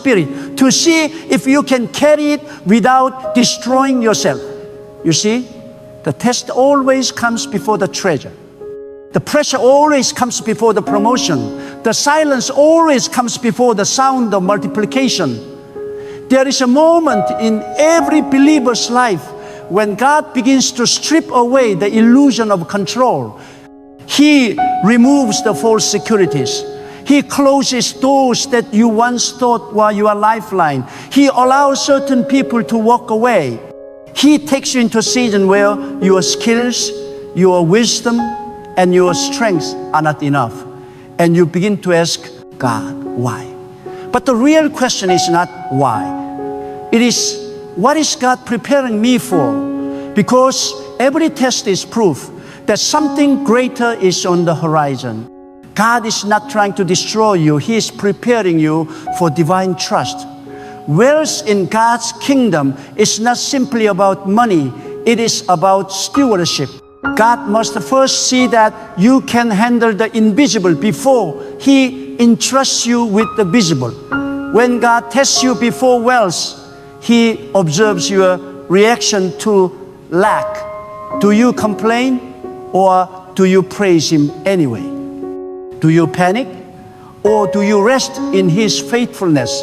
spirit to see if you can carry it without destroying yourself. You see, the test always comes before the treasure. The pressure always comes before the promotion. The silence always comes before the sound of multiplication. There is a moment in every believer's life when God begins to strip away the illusion of control. He removes the false securities. He closes doors that you once thought were your lifeline. He allows certain people to walk away. He takes you into a season where your skills, your wisdom, and your strengths are not enough. And you begin to ask God, why? But the real question is not why. It is, what is God preparing me for? Because every test is proof that something greater is on the horizon. God is not trying to destroy you. He is preparing you for divine trust. Wealth in God's kingdom is not simply about money. It is about stewardship. God must first see that you can handle the invisible before He entrusts you with the visible. When God tests you before wealth, He observes your reaction to lack. Do you complain or do you praise Him anyway? Do you panic or do you rest in His faithfulness?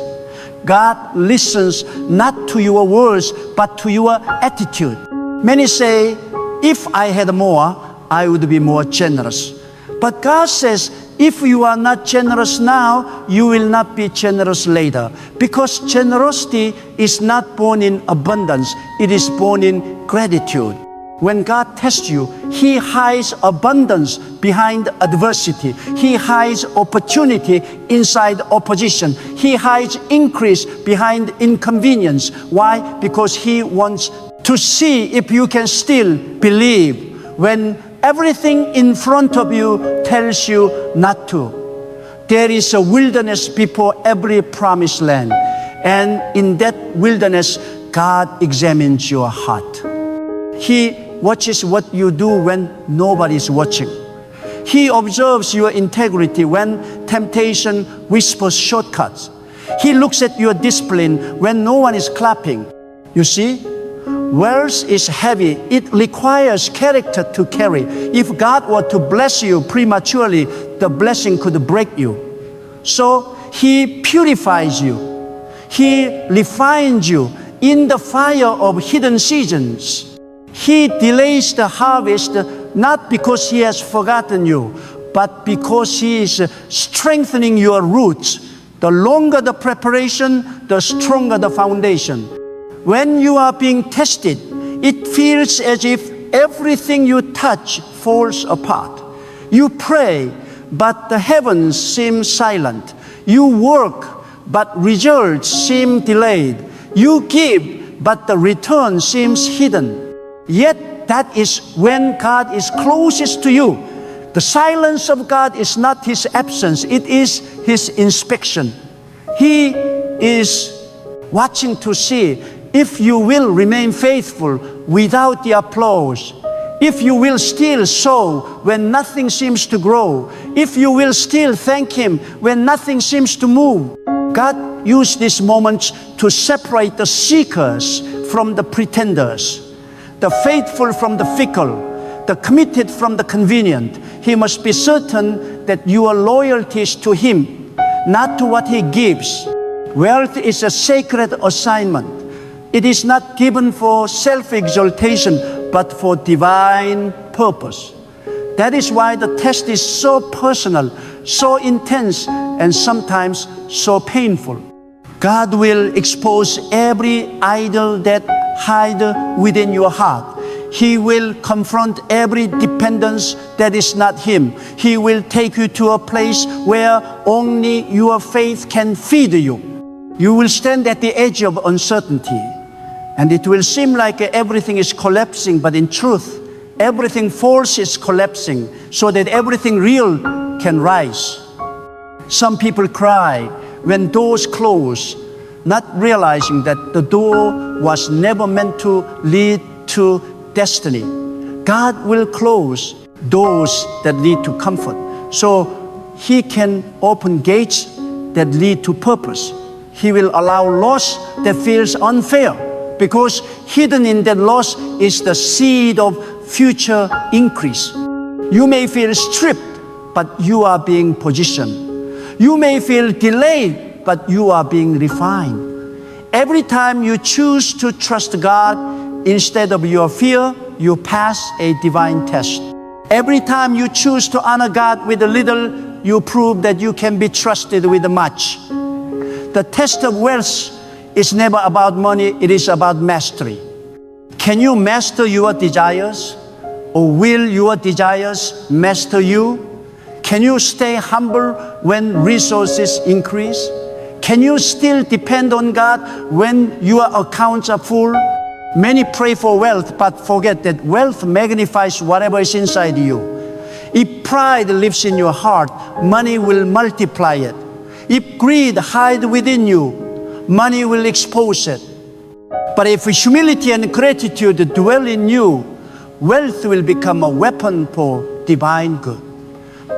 God listens not to your words but to your attitude. Many say, if I had more, I would be more generous. But God says, if you are not generous now, you will not be generous later. Because generosity is not born in abundance, it is born in gratitude. When God tests you, He hides abundance behind adversity. He hides opportunity inside opposition. He hides increase behind inconvenience. Why? Because He wants to see if you can still believe when everything in front of you tells you not to. There is a wilderness before every promised land. And in that wilderness, God examines your heart. He watches what you do when nobody is watching. He observes your integrity when temptation whispers shortcuts. He looks at your discipline when no one is clapping. You see, wealth is heavy. It requires character to carry. If God were to bless you prematurely, the blessing could break you. So He purifies you. He refines you in the fire of hidden seasons. He delays the harvest not because He has forgotten you, but because He is strengthening your roots. The longer the preparation, the stronger the foundation. When you are being tested, it feels as if everything you touch falls apart. You pray, but the heavens seem silent. You work, but results seem delayed. You give, but the return seems hidden. Yet that is when God is closest to you. The silence of God is not His absence, it is His inspection. He is watching to see if you will remain faithful without the applause, if you will still sow when nothing seems to grow, if you will still thank Him when nothing seems to move. God used these moments to separate the seekers from the pretenders, the faithful from the fickle, the committed from the convenient. He must be certain that your loyalty is to Him, not to what He gives. Wealth is a sacred assignment. It is not given for self-exaltation, but for divine purpose. That is why the test is so personal, so intense, and sometimes so painful. God will expose every idol that hides within your heart. He will confront every dependence that is not Him. He will take you to a place where only your faith can feed you. You will stand at the edge of uncertainty. And it will seem like everything is collapsing, but in truth, everything false is collapsing so that everything real can rise. Some people cry when doors close, not realizing that the door was never meant to lead to destiny. God will close doors that lead to comfort, so He can open gates that lead to purpose. He will allow loss that feels unfair, because hidden in that loss is the seed of future increase. You may feel stripped, but you are being positioned. You may feel delayed, but you are being refined. Every time you choose to trust God instead of your fear, you pass a divine test. Every time you choose to honor God with a little, you prove that you can be trusted with much. The test of wealth is never about money, it is about mastery. Can you master your desires? Or will your desires master you? Can you stay humble when resources increase? Can you still depend on God when your accounts are full? Many pray for wealth, but forget that wealth magnifies whatever is inside you. If pride lives in your heart, money will multiply it. If greed hides within you, money will expose it. But if humility and gratitude dwell in you, wealth will become a weapon for divine good.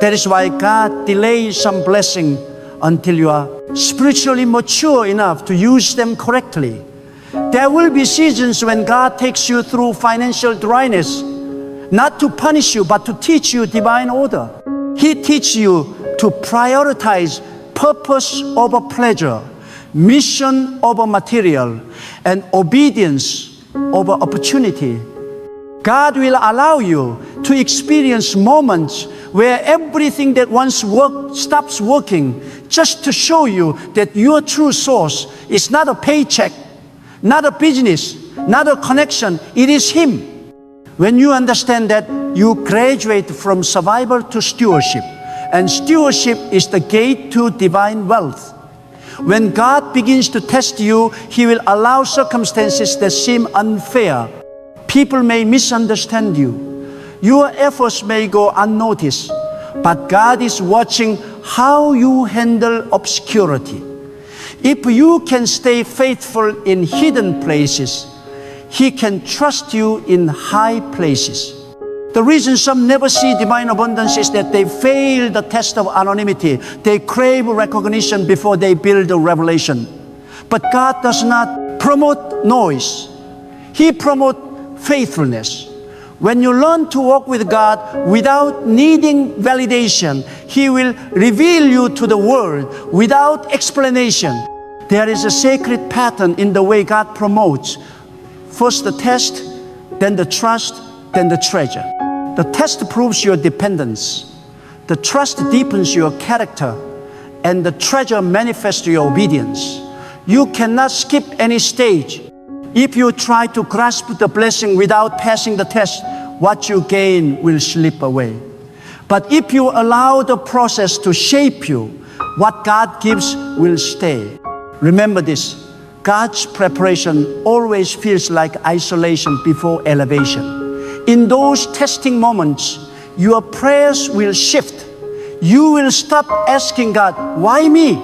That is why God delays some blessing until you are spiritually mature enough to use them correctly. There will be seasons when God takes you through financial dryness, not to punish you, but to teach you divine order. He teaches you to prioritize purpose over pleasure, mission over material, and obedience over opportunity. God will allow you to experience moments where everything that once worked stops working, just to show you that your true source is not a paycheck, not a business, not a connection, it is Him. When you understand that, you graduate from survival to stewardship, and stewardship is the gate to divine wealth. When God begins to test you, He will allow circumstances that seem unfair. People may misunderstand you. Your efforts may go unnoticed, but God is watching how you handle obscurity. If you can stay faithful in hidden places, He can trust you in high places. The reason some never see divine abundance is that they fail the test of anonymity. They crave recognition before they build a revelation. But God does not promote noise. He promotes faithfulness. When you learn to walk with God without needing validation, He will reveal you to the world without explanation. There is a sacred pattern in the way God promotes. First the test, then the trust, then the treasure. The test proves your dependence. The trust deepens your character, and the treasure manifests your obedience. You cannot skip any stage. If you try to grasp the blessing without passing the test, what you gain will slip away. But if you allow the process to shape you, what God gives will stay. Remember this, God's preparation always feels like isolation before elevation. In those testing moments, your prayers will shift. You will stop asking God, why me?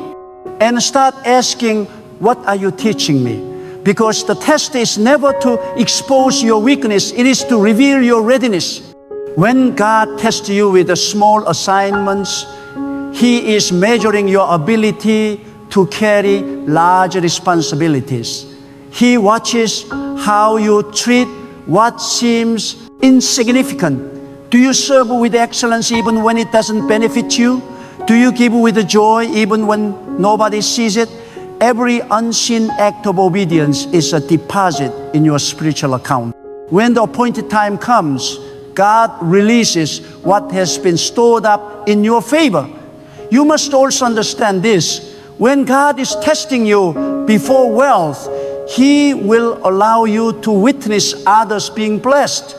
And start asking, what are you teaching me? Because the test is never to expose your weakness, it is to reveal your readiness. When God tests you with the small assignments, He is measuring your ability to carry large responsibilities. He watches how you treat what seems insignificant. Do you serve with excellence even when it doesn't benefit you? Do you give with joy even when nobody sees it? Every unseen act of obedience is a deposit in your spiritual account. When the appointed time comes, God releases what has been stored up in your favor. You must also understand this. When God is testing you before wealth, He will allow you to witness others being blessed.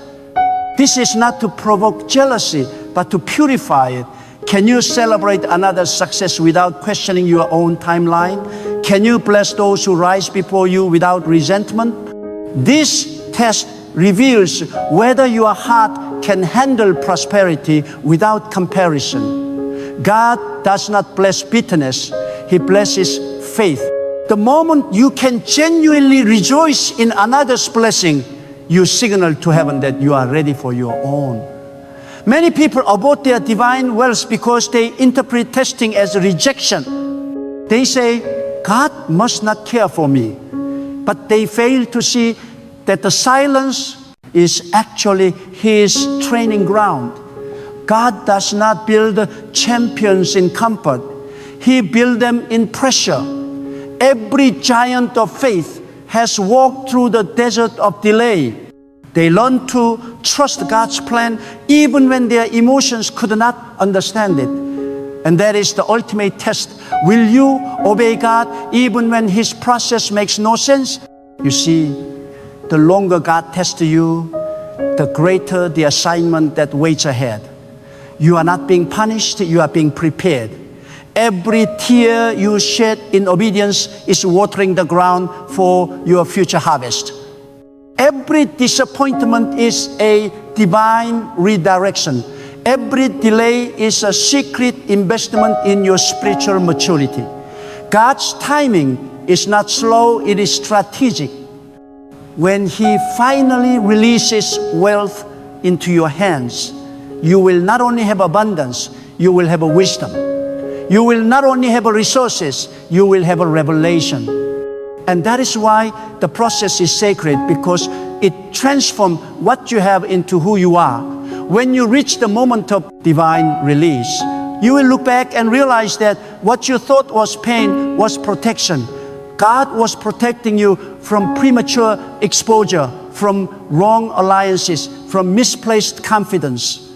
This is not to provoke jealousy, but to purify it. Can you celebrate another's success without questioning your own timeline? Can you bless those who rise before you without resentment? This test reveals whether your heart can handle prosperity without comparison. God does not bless bitterness, He blesses faith. The moment you can genuinely rejoice in another's blessing, you signal to heaven that you are ready for your own. Many people abort their divine wealth because they interpret testing as rejection. They say, God must not care for me. But they fail to see that the silence is actually His training ground. God does not build champions in comfort. He builds them in pressure. Every giant of faith has walked through the desert of delay. They learn to trust God's plan even when their emotions could not understand it. And that is the ultimate test. Will you obey God even when His process makes no sense? You see, the longer God tests you, the greater the assignment that waits ahead. You are not being punished, you are being prepared. Every tear you shed in obedience is watering the ground for your future harvest. Every disappointment is a divine redirection. Every delay is a secret investment in your spiritual maturity. God's timing is not slow, it is strategic. When He finally releases wealth into your hands, you will not only have abundance, you will have a wisdom. You will not only have a resources, you will have a revelation. And that is why the process is sacred, because it transforms what you have into who you are. When you reach the moment of divine release, you will look back and realize that what you thought was pain was protection. God was protecting you from premature exposure, from wrong alliances, from misplaced confidence.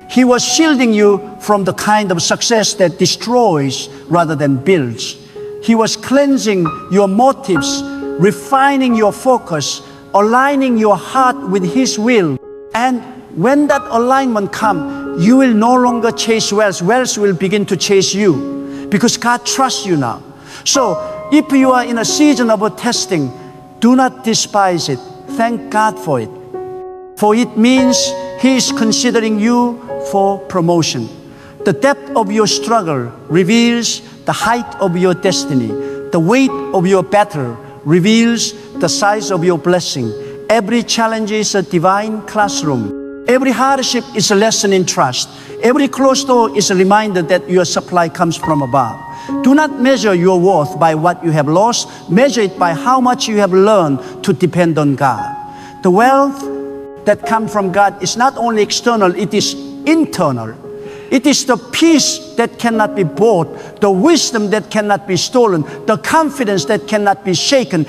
He was shielding you from the kind of success that destroys rather than builds. He was cleansing your motives, refining your focus, aligning your heart with His will. And when that alignment comes, you will no longer chase wealth. Wealth will begin to chase you because God trusts you now. So if you are in a season of a testing, do not despise it. Thank God for it. For it means He is considering you for promotion. The depth of your struggle reveals the height of your destiny. The weight of your battle reveals the size of your blessing. Every challenge is a divine classroom. Every hardship is a lesson in trust. Every closed door is a reminder that your supply comes from above. Do not measure your worth by what you have lost. Measure it by how much you have learned to depend on God. The wealth that comes from God is not only external, it is internal. It is the peace that cannot be bought, the wisdom that cannot be stolen, the confidence that cannot be shaken.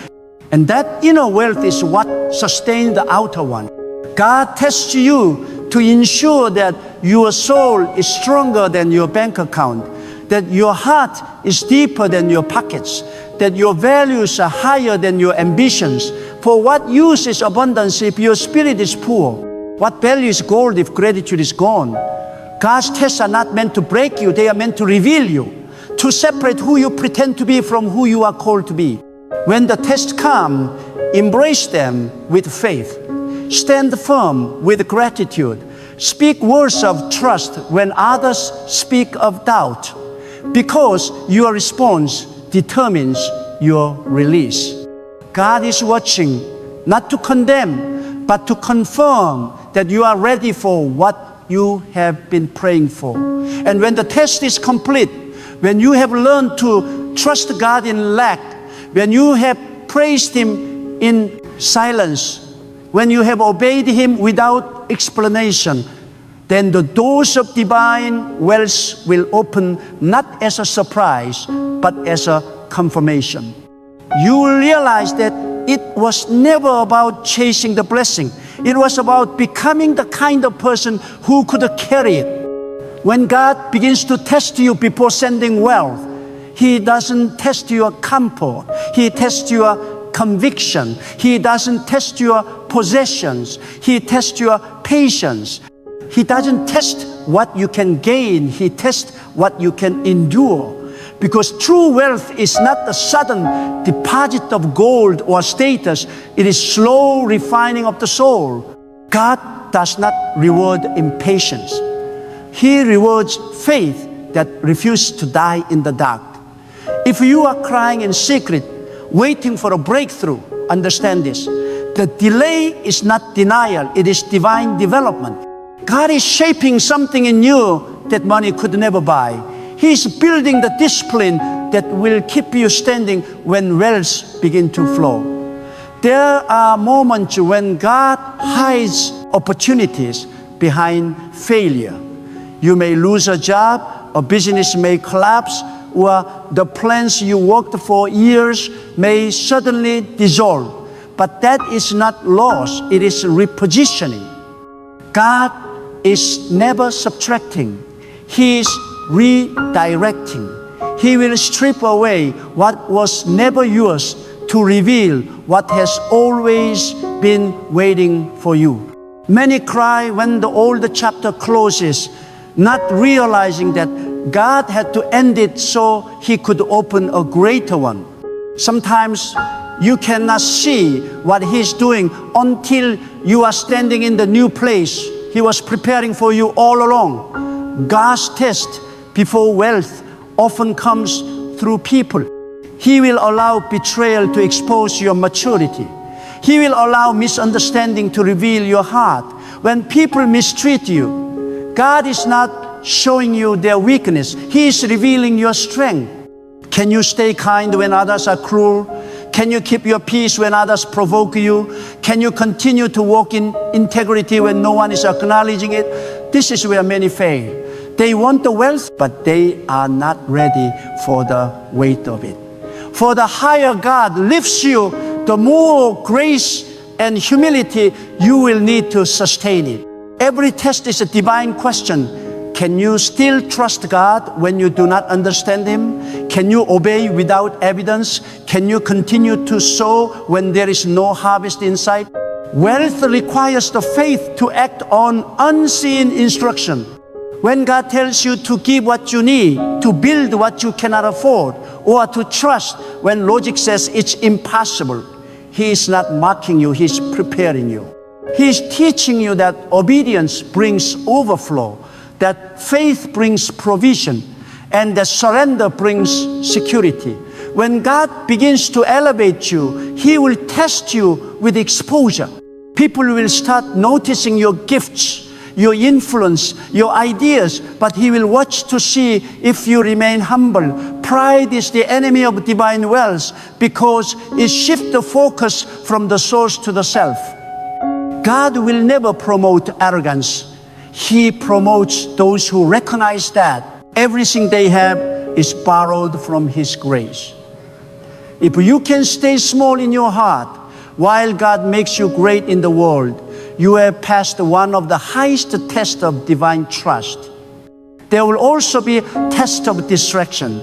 And that inner wealth is what sustains the outer one. God tests you to ensure that your soul is stronger than your bank account, that your heart is deeper than your pockets, that your values are higher than your ambitions. For what use is abundance if your spirit is poor? What value is gold if gratitude is gone? God's tests are not meant to break you, they are meant to reveal you, to separate who you pretend to be from who you are called to be. When the tests come, embrace them with faith. Stand firm with gratitude. Speak words of trust when others speak of doubt, because your response determines your release. God is watching, not to condemn, but to confirm that you are ready for what you have been praying for. And when the test is complete, when you have learned to trust God in lack, when you have praised Him in silence, when you have obeyed Him without explanation, then the doors of divine wealth will open not as a surprise, but as a confirmation. You will realize that it was never about chasing the blessing. It was about becoming the kind of person who could carry it. When God begins to test you before sending wealth, He doesn't test your comfort. He tests your conviction. He doesn't test your possessions. He tests your patience. He doesn't test what you can gain. He tests what you can endure. Because true wealth is not a sudden deposit of gold or status. It is slow refining of the soul. God does not reward impatience. He rewards faith that refuses to die in the dark. If you are crying in secret, waiting for a breakthrough, understand this. The delay is not denial, it is divine development. God is shaping something in you that money could never buy. He's building the discipline that will keep you standing when wealth begin to flow. There are moments when God hides opportunities behind failure. You may lose a job, a business may collapse, or the plans you worked for years may suddenly dissolve. But that is not loss, it is repositioning. God is never subtracting, He is redirecting. He will strip away what was never yours to reveal what has always been waiting for you. Many cry when the old chapter closes, not realizing that God had to end it so He could open a greater one. Sometimes you cannot see what He's doing until you are standing in the new place He was preparing for you all along. God's test before wealth often comes through people. He will allow betrayal to expose your maturity. He will allow misunderstanding to reveal your heart. When people mistreat you, God is not showing you their weakness. He is revealing your strength. Can you stay kind when others are cruel? Can you keep your peace when others provoke you? Can you continue to walk in integrity when no one is acknowledging it? This is where many fail. They want the wealth, but they are not ready for the weight of it. For the higher God lifts you, the more grace and humility you will need to sustain it. Every test is a divine question. Can you still trust God when you do not understand Him? Can you obey without evidence? Can you continue to sow when there is no harvest in sight? Wealth requires the faith to act on unseen instruction. When God tells you to give what you need, to build what you cannot afford, or to trust when logic says it's impossible, He is not mocking you, He is preparing you. He is teaching you that obedience brings overflow, that faith brings provision, and that surrender brings security. When God begins to elevate you, He will test you with exposure. People will start noticing your gifts, your influence, your ideas, but He will watch to see if you remain humble. Pride is the enemy of divine wealth because it shifts the focus from the source to the self. God will never promote arrogance. He promotes those who recognize that everything they have is borrowed from His grace. If you can stay small in your heart while God makes you great in the world, you have passed one of the highest tests of divine trust. There will also be tests of distraction.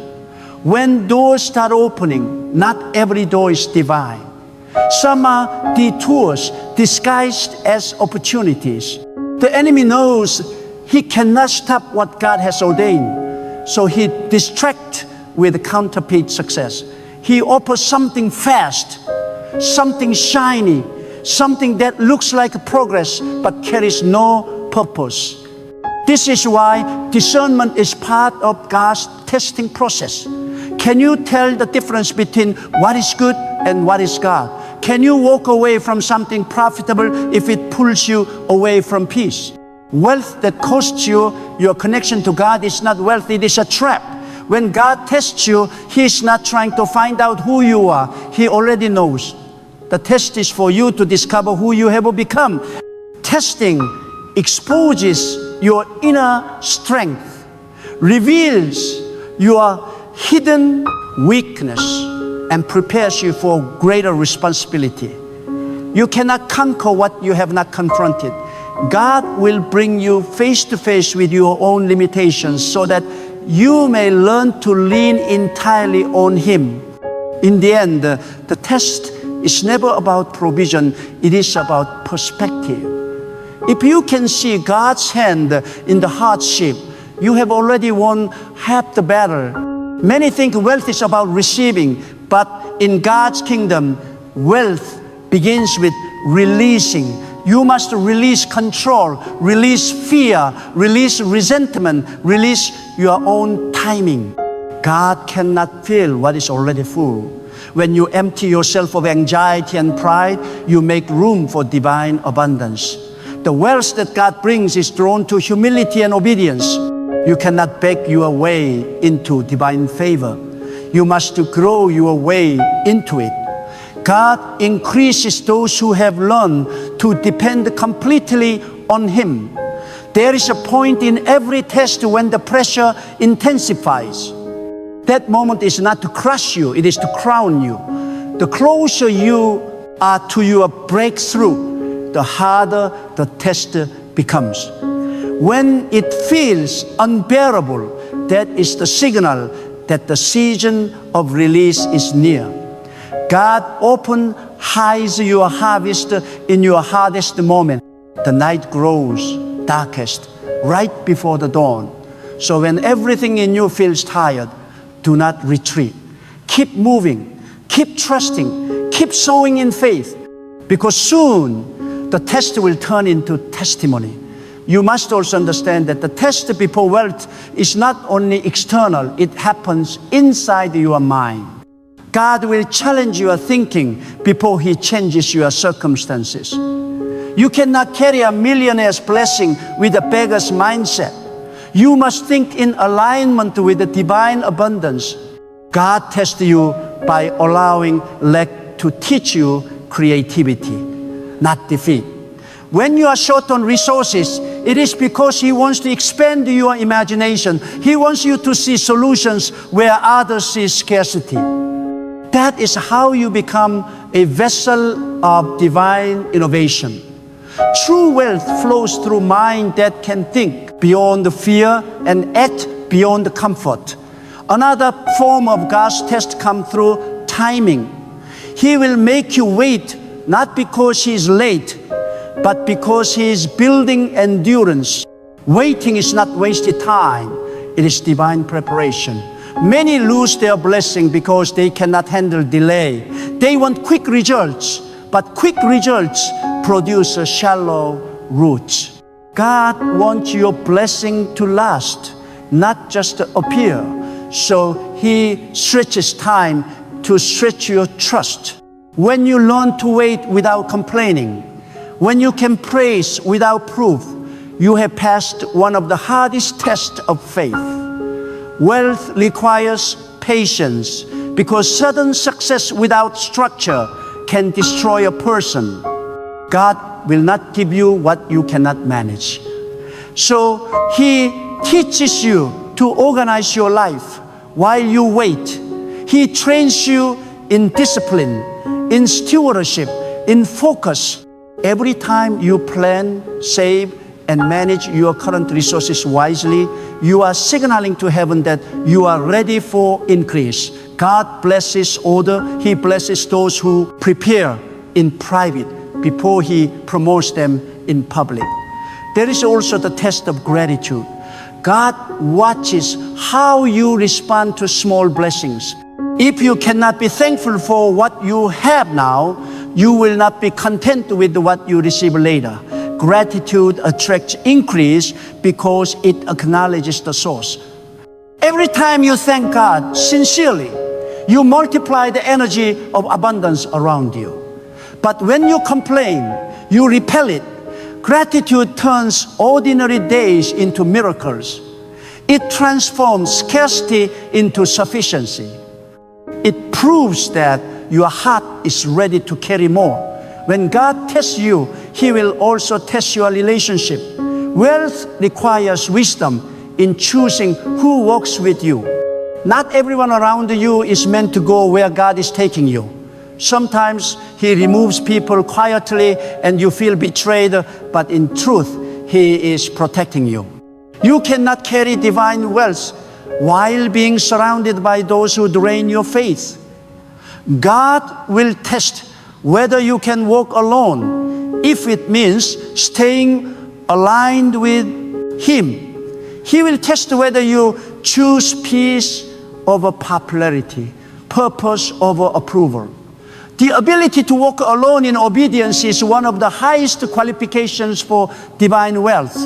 When doors start opening, not every door is divine. Some are detours disguised as opportunities. The enemy knows he cannot stop what God has ordained, so he distracts with counterfeit success. He offers something fast, something shiny, something that looks like progress but carries no purpose. This is why discernment is part of God's testing process. Can you tell the difference between what is good and what is God? Can you walk away from something profitable if it pulls you away from peace? Wealth that costs you your connection to God is not wealth, it is a trap. When God tests you, He is not trying to find out who you are. He already knows. The test is for you to discover who you have become. Testing exposes your inner strength, reveals your hidden weakness, and prepares you for greater responsibility. You cannot conquer what you have not confronted. God will bring you face to face with your own limitations so that you may learn to lean entirely on Him. In the end, the test is never about provision, it is about perspective. If you can see God's hand in the hardship, you have already won half the battle. Many think wealth is about receiving, but in God's kingdom, wealth begins with releasing. You must release control, release fear, release resentment, release your own timing. God cannot fill what is already full. When you empty yourself of anxiety and pride, you make room for divine abundance. The wealth that God brings is drawn to humility and obedience. You cannot beg your way into divine favor. You must grow your way into it. God increases those who have learned to depend completely on Him. There is a point in every test when the pressure intensifies. That moment is not to crush you, it is to crown you. The closer you are to your breakthrough, the harder the test becomes. When it feels unbearable, that is the signal that the season of release is near. God often hides your harvest in your hardest moment. The night grows darkest right before the dawn. So when everything in you feels tired, do not retreat. Keep moving, keep trusting, keep sowing in faith, because soon the test will turn into testimony. You must also understand that the test before wealth is not only external, it happens inside your mind. God will challenge your thinking before He changes your circumstances. You cannot carry a millionaire's blessing with a beggar's mindset. You must think in alignment with the divine abundance. God tests you by allowing lack to teach you creativity, not defeat. When you are short on resources, it is because He wants to expand your imagination. He wants you to see solutions where others see scarcity. That is how you become a vessel of divine innovation. True wealth flows through mind that can think beyond the fear and act beyond the comfort. Another form of God's test comes through timing. He will make you wait, not because He is late, but because He is building endurance. Waiting is not wasted time, it is divine preparation. Many lose their blessing because they cannot handle delay. They want quick results, but quick results produce shallow roots. God wants your blessing to last, not just appear. So He stretches time to stretch your trust. When you learn to wait without complaining, when you can praise without proof, you have passed one of the hardest tests of faith. Wealth requires patience because sudden success without structure can destroy a person. God will not give you what you cannot manage. So He teaches you to organize your life while you wait. He trains you in discipline, in stewardship, in focus. Every time you plan, save, and manage your current resources wisely, you are signaling to heaven that you are ready for increase. God blesses order. He blesses those who prepare in private before He promotes them in public. There is also the test of gratitude. God watches how you respond to small blessings. If you cannot be thankful for what you have now, you will not be content with what you receive later. Gratitude attracts increase because it acknowledges the source. Every time you thank God sincerely, you multiply the energy of abundance around you. But when you complain, you repel it. Gratitude turns ordinary days into miracles. It transforms scarcity into sufficiency. It proves that your heart is ready to carry more. When God tests you, He will also test your relationship. Wealth requires wisdom in choosing who walks with you. Not everyone around you is meant to go where God is taking you. Sometimes He removes people quietly and you feel betrayed, but in truth, He is protecting you. You cannot carry divine wealth while being surrounded by those who drain your faith. God will test whether you can walk alone, if it means staying aligned with Him. He will test whether you choose peace over popularity, purpose over approval. The ability to walk alone in obedience is one of the highest qualifications for divine wealth.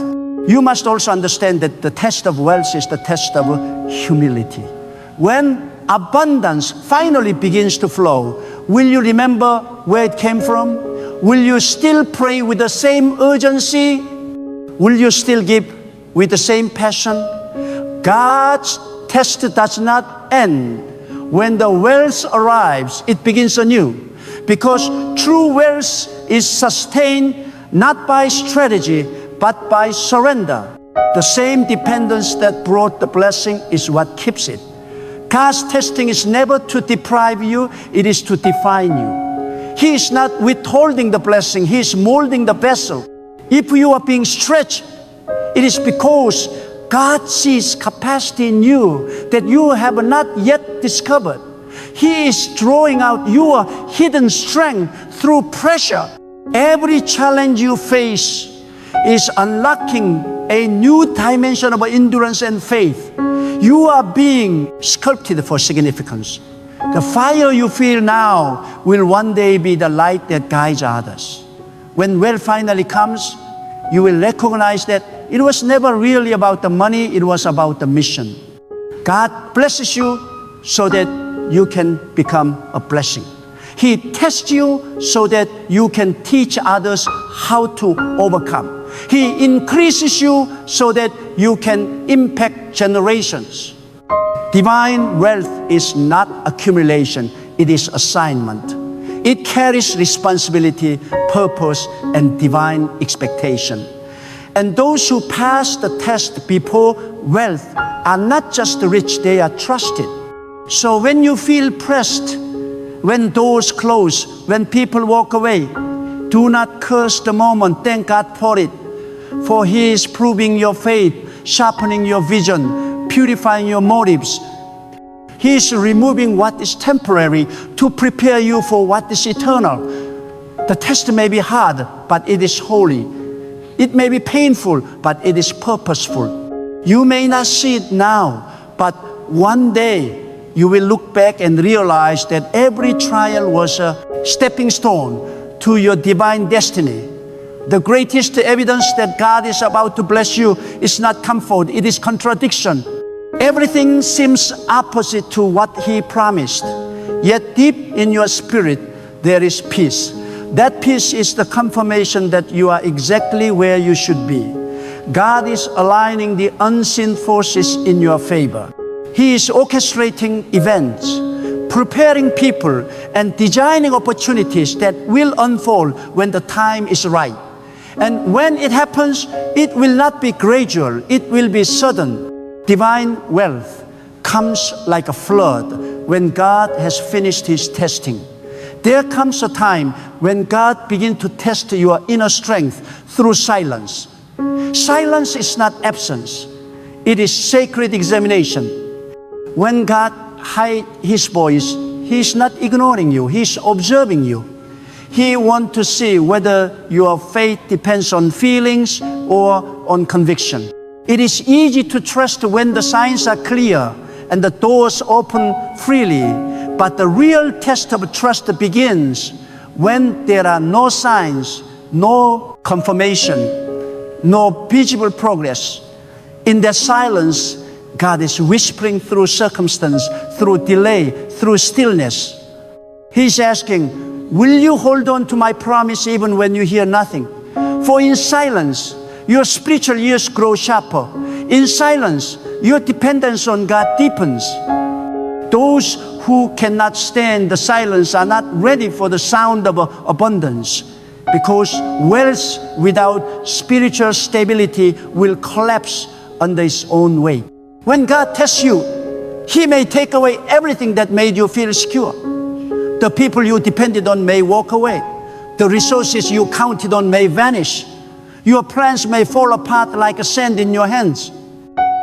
You must also understand that the test of wealth is the test of humility. When abundance finally begins to flow, will you remember where it came from? Will you still pray with the same urgency? Will you still give with the same passion? God's test does not end When the wealth arrives, it begins anew. Because true wealth is sustained not by strategy, but by surrender. The same dependence that brought the blessing is what keeps it. God's testing is never to deprive you, it is to define you. He is not withholding the blessing, He is molding the vessel. If you are being stretched, it is because God sees capacity in you that you have not yet discovered. He is drawing out your hidden strength through pressure. Every challenge you face is unlocking a new dimension of endurance and faith. You are being sculpted for significance. The fire you feel now will one day be the light that guides others. When wealth finally comes, you will recognize that it was never really about the money, it was about the mission. God blesses you so that you can become a blessing. He tests you so that you can teach others how to overcome. He increases you so that you can impact generations. Divine wealth is not accumulation, it is assignment. It carries responsibility, purpose, and divine expectation. And those who pass the test before wealth are not just rich, they are trusted. So when you feel pressed, when doors close, when people walk away, do not curse the moment, thank God for it. For He is proving your faith, sharpening your vision, purifying your motives. He is removing what is temporary to prepare you for what is eternal. The test may be hard, but it is holy. It may be painful, but it is purposeful. You may not see it now, but one day you will look back and realize that every trial was a stepping stone to your divine destiny. The greatest evidence that God is about to bless you is not comfort, it is contradiction. Everything seems opposite to what He promised. Yet deep in your spirit, there is peace. That peace is the confirmation that you are exactly where you should be. God is aligning the unseen forces in your favor. He is orchestrating events, preparing people, and designing opportunities that will unfold when the time is right. And when it happens, it will not be gradual, it will be sudden. Divine wealth comes like a flood when God has finished His testing. There comes a time when God begins to test your inner strength through silence. Silence is not absence, it is sacred examination. When God hides His voice, He is not ignoring you, He is observing you. He wants to see whether your faith depends on feelings or on conviction. It is easy to trust when the signs are clear and the doors open freely, but the real test of trust begins when there are no signs, no confirmation, no visible progress. In that silence, God is whispering through circumstance, through delay, through stillness. He's asking, will you hold on to my promise even when you hear nothing? For in silence, your spiritual ears grow sharper. In silence, your dependence on God deepens. Those who cannot stand the silence are not ready for the sound of abundance, because wealth without spiritual stability will collapse under its own weight. When God tests you, He may take away everything that made you feel secure. The people you depended on may walk away. The resources you counted on may vanish. Your plans may fall apart like sand in your hands.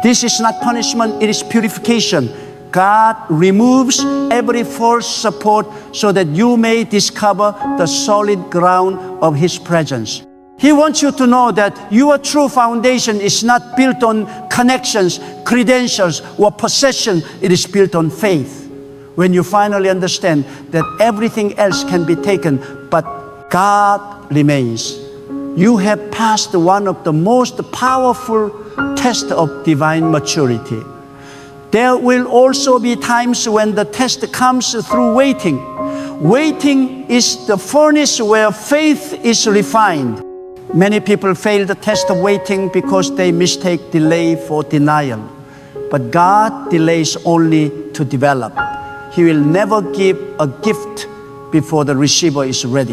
This is not punishment, it is purification. God removes every false support so that you may discover the solid ground of His presence. He wants you to know that your true foundation is not built on connections, credentials, or possession. It is built on faith. When you finally understand that everything else can be taken, but God remains, you have passed one of the most powerful tests of divine maturity. There will also be times when the test comes through waiting. Waiting is the furnace where faith is refined. Many people fail the test of waiting because they mistake delay for denial. But God delays only to develop. He will never give a gift before the receiver is ready.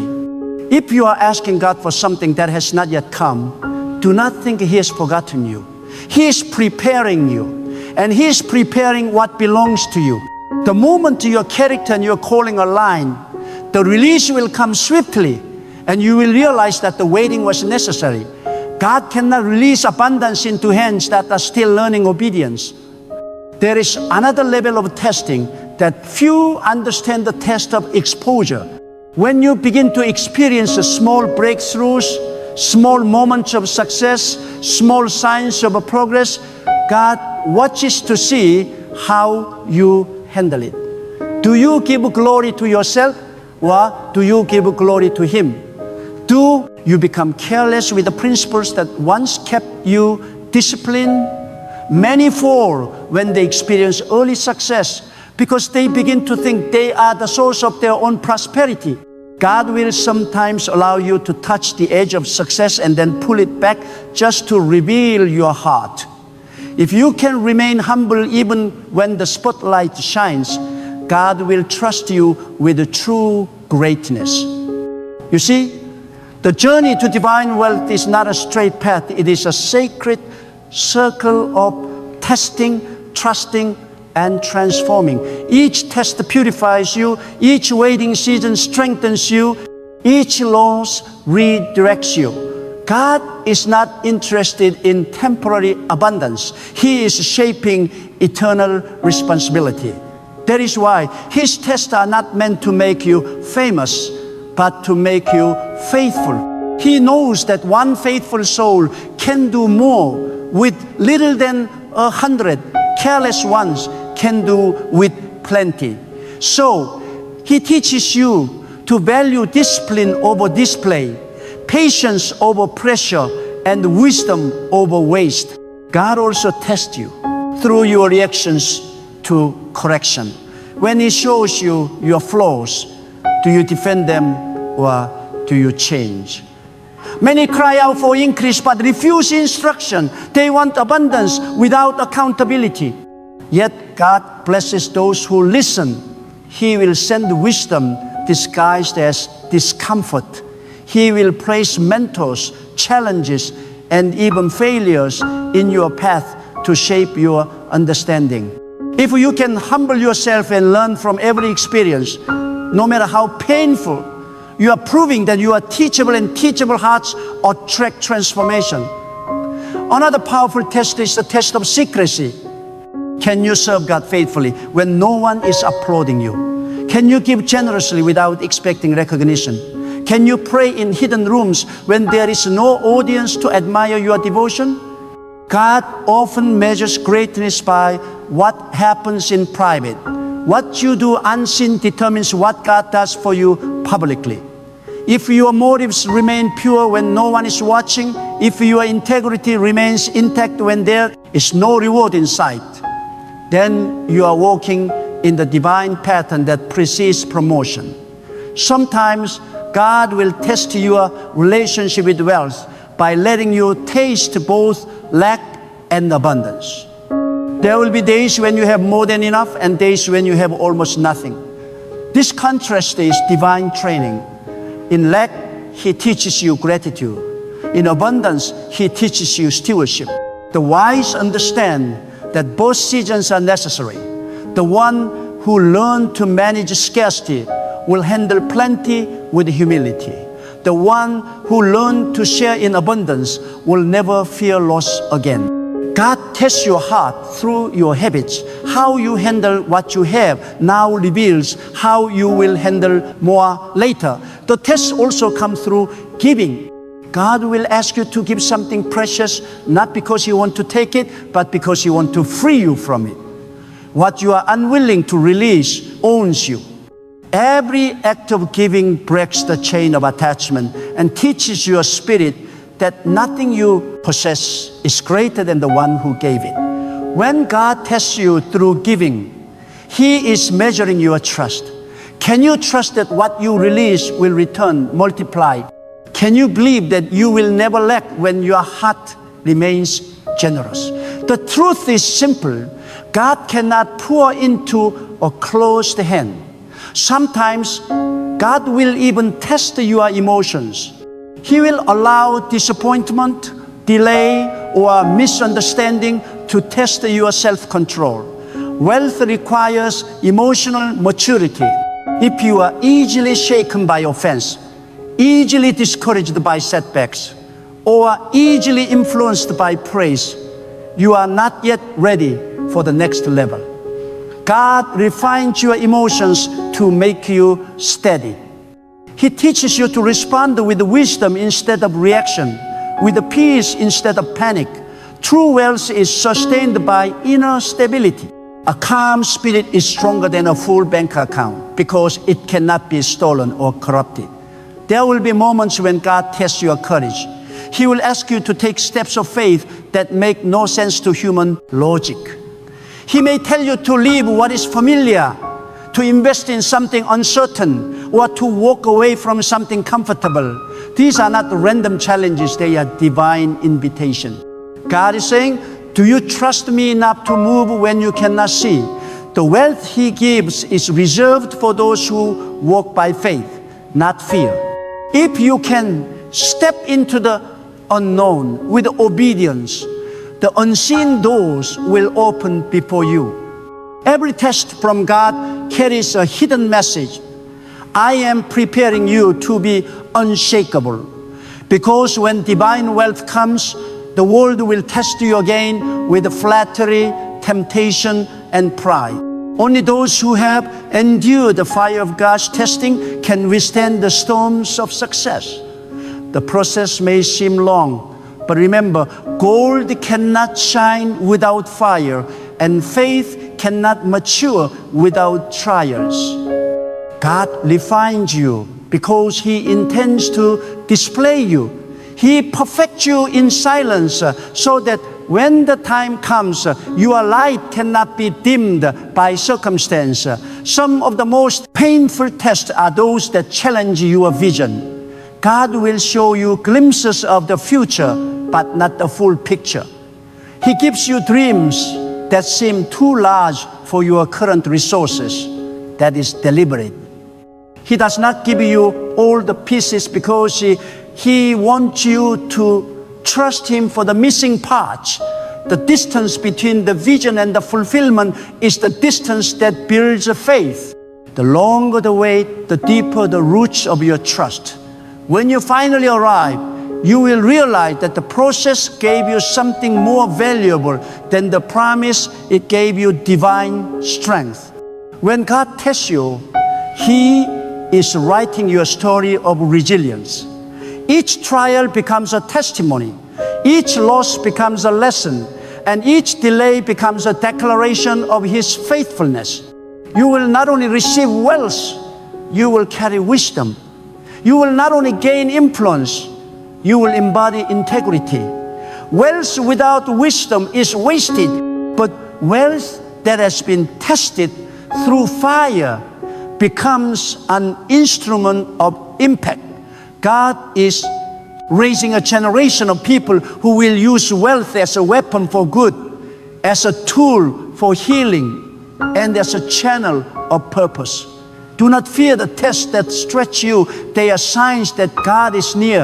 If you are asking God for something that has not yet come, do not think He has forgotten you. He is preparing you, and He is preparing what belongs to you. The moment your character and your calling align, the release will come swiftly, and you will realize that the waiting was necessary. God cannot release abundance into hands that are still learning obedience. There is another level of testing that few understand, the test of exposure. When you begin to experience the small breakthroughs, small moments of success, small signs of progress, God watches to see how you handle it. Do you give glory to yourself, or do you give glory to Him? Do you become careless with the principles that once kept you disciplined? Many fall when they experience early success because they begin to think they are the source of their own prosperity. God will sometimes allow you to touch the edge of success and then pull it back just to reveal your heart. If you can remain humble even when the spotlight shines, God will trust you with the true greatness. You see, the journey to divine wealth is not a straight path. It is a sacred circle of testing, trusting, and transforming. Each test purifies you. Each waiting season strengthens you. Each loss redirects you. God is not interested in temporary abundance. He is shaping eternal responsibility. That is why His tests are not meant to make you famous, but to make you faithful. He knows that one faithful soul can do more with little than 100 careless ones can do with plenty. So He teaches you to value discipline over display, patience over pressure, and wisdom over waste. God also tests you through your reactions to correction. When He shows you your flaws, do you defend them or do you change? Many cry out for increase but refuse instruction. They want abundance without accountability. Yet God blesses those who listen. He will send wisdom disguised as discomfort. He will place mentors, challenges, and even failures in your path to shape your understanding. If you can humble yourself and learn from every experience, no matter how painful, you are proving that you are teachable, and teachable hearts attract transformation. Another powerful test is the test of secrecy. Can you serve God faithfully when no one is applauding you? Can you give generously without expecting recognition? Can you pray in hidden rooms when there is no audience to admire your devotion? God often measures greatness by what happens in private. What you do unseen determines what God does for you publicly. If your motives remain pure when no one is watching, if your integrity remains intact when there is no reward in sight, then you are walking in the divine pattern that precedes promotion. Sometimes God will test your relationship with wealth by letting you taste both lack and abundance. There will be days when you have more than enough and days when you have almost nothing. This contrast is divine training. In lack, He teaches you gratitude. In abundance, He teaches you stewardship. The wise understand that both seasons are necessary. The one who learns to manage scarcity will handle plenty with humility. The one who learns to share in abundance will never fear loss again. God tests your heart through your habits. How you handle what you have now reveals how you will handle more later. The tests also come through giving. God will ask you to give something precious, not because He wants to take it, but because He wants to free you from it. What you are unwilling to release owns you. Every act of giving breaks the chain of attachment and teaches your spirit that nothing you possess is greater than the one who gave it. When God tests you through giving, He is measuring your trust. Can you trust that what you release will return multiplied? Can you believe that you will never lack when your heart remains generous? The truth is simple. God cannot pour into a closed hand. Sometimes God will even test your emotions. He will allow disappointment, delay, or misunderstanding to test your self-control. Wealth requires emotional maturity. If you are easily shaken by offense, easily discouraged by setbacks, or easily influenced by praise, you are not yet ready for the next level. God refines your emotions to make you steady. He teaches you to respond with wisdom instead of reaction, with peace instead of panic. True wealth is sustained by inner stability. A calm spirit is stronger than a full bank account because it cannot be stolen or corrupted. There will be moments when God tests your courage. He will ask you to take steps of faith that make no sense to human logic. He may tell you to leave what is familiar, to invest in something uncertain, or to walk away from something comfortable. These are not random challenges, they are divine invitations. God is saying, do you trust me enough to move when you cannot see? The wealth He gives is reserved for those who walk by faith, not fear. If you can step into the unknown with obedience, the unseen doors will open before you. Every test from God carries a hidden message. I am preparing you to be unshakable. Because when divine wealth comes, the world will test you again with flattery, temptation, and pride. Only those who have endured the fire of God's testing can withstand the storms of success. The process may seem long, but remember, gold cannot shine without fire, and faith cannot mature without trials. God refines you because He intends to display you. He perfects you in silence so that when the time comes, your light cannot be dimmed by circumstance. Some of the most painful tests are those that challenge your vision. God will show you glimpses of the future, but not the full picture. He gives you dreams that seem too large for your current resources. That is deliberate. He does not give you all the pieces because He wants you to trust Him for the missing parts. The distance between the vision and the fulfillment is the distance that builds faith. The longer the wait, the deeper the roots of your trust. When you finally arrive, you will realize that the process gave you something more valuable than the promise. It gave you divine strength. When God tests you, He is writing your story of resilience. Each trial becomes a testimony. Each loss becomes a lesson. And each delay becomes a declaration of His faithfulness. You will not only receive wealth, you will carry wisdom. You will not only gain influence, you will embody integrity. Wealth without wisdom is wasted, but wealth that has been tested through fire becomes an instrument of impact. God is raising a generation of people who will use wealth as a weapon for good, as a tool for healing, and as a channel of purpose. Do not fear the tests that stretch you. They are signs that God is near.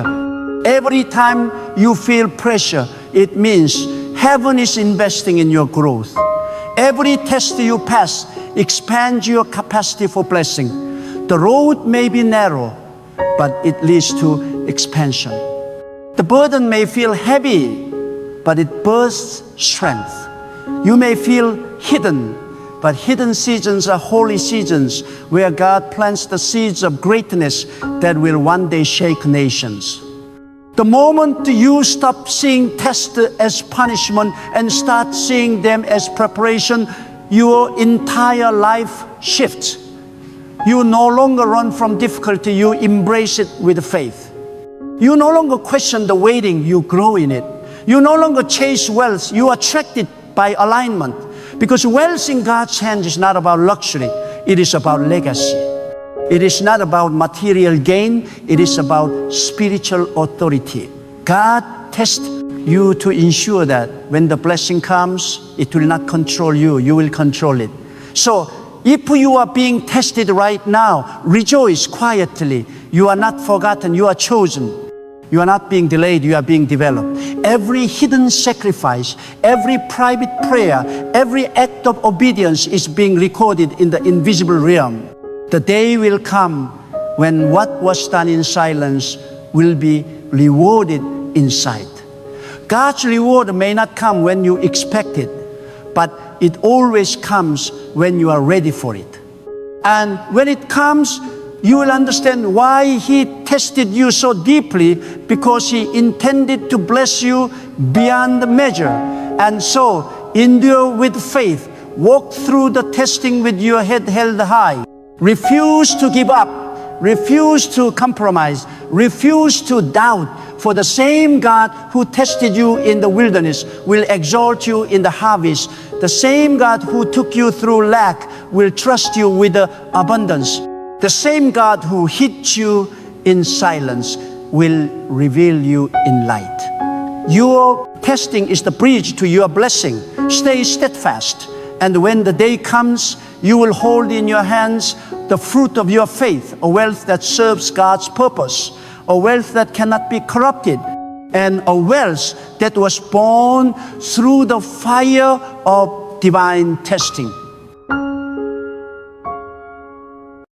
Every time you feel pressure, it means heaven is investing in your growth. Every test you pass expands your capacity for blessing. The road may be narrow, but it leads to expansion. The burden may feel heavy, but it births strength. You may feel hidden, but hidden seasons are holy seasons where God plants the seeds of greatness that will one day shake nations. The moment you stop seeing tests as punishment and start seeing them as preparation, your entire life shifts. You no longer run from difficulty, you embrace it with faith. You no longer question the waiting, you grow in it. You no longer chase wealth, you attract it by alignment. Because wealth in God's hands is not about luxury, it is about legacy. It is not about material gain, it is about spiritual authority. God tests you to ensure that when the blessing comes, it will not control you, you will control it. So if you are being tested right now, rejoice quietly. You are not forgotten, you are chosen. You are not being delayed, you are being developed. Every hidden sacrifice, every private prayer, every act of obedience is being recorded in the invisible realm. The day will come when what was done in silence will be rewarded in sight. God's reward may not come when you expect it, but it always comes when you are ready for it. And when it comes, you will understand why He tested you so deeply, because He intended to bless you beyond measure. And so, endure with faith. Walk through the testing with your head held high. Refuse to give up. Refuse to compromise. Refuse to doubt. For the same God who tested you in the wilderness will exalt you in the harvest. The same God who took you through lack will trust you with the abundance. The same God who hid you in silence will reveal you in light. Your testing is the bridge to your blessing. Stay steadfast, and when the day comes, you will hold in your hands the fruit of your faith, a wealth that serves God's purpose, a wealth that cannot be corrupted, and a wealth that was born through the fire of divine testing.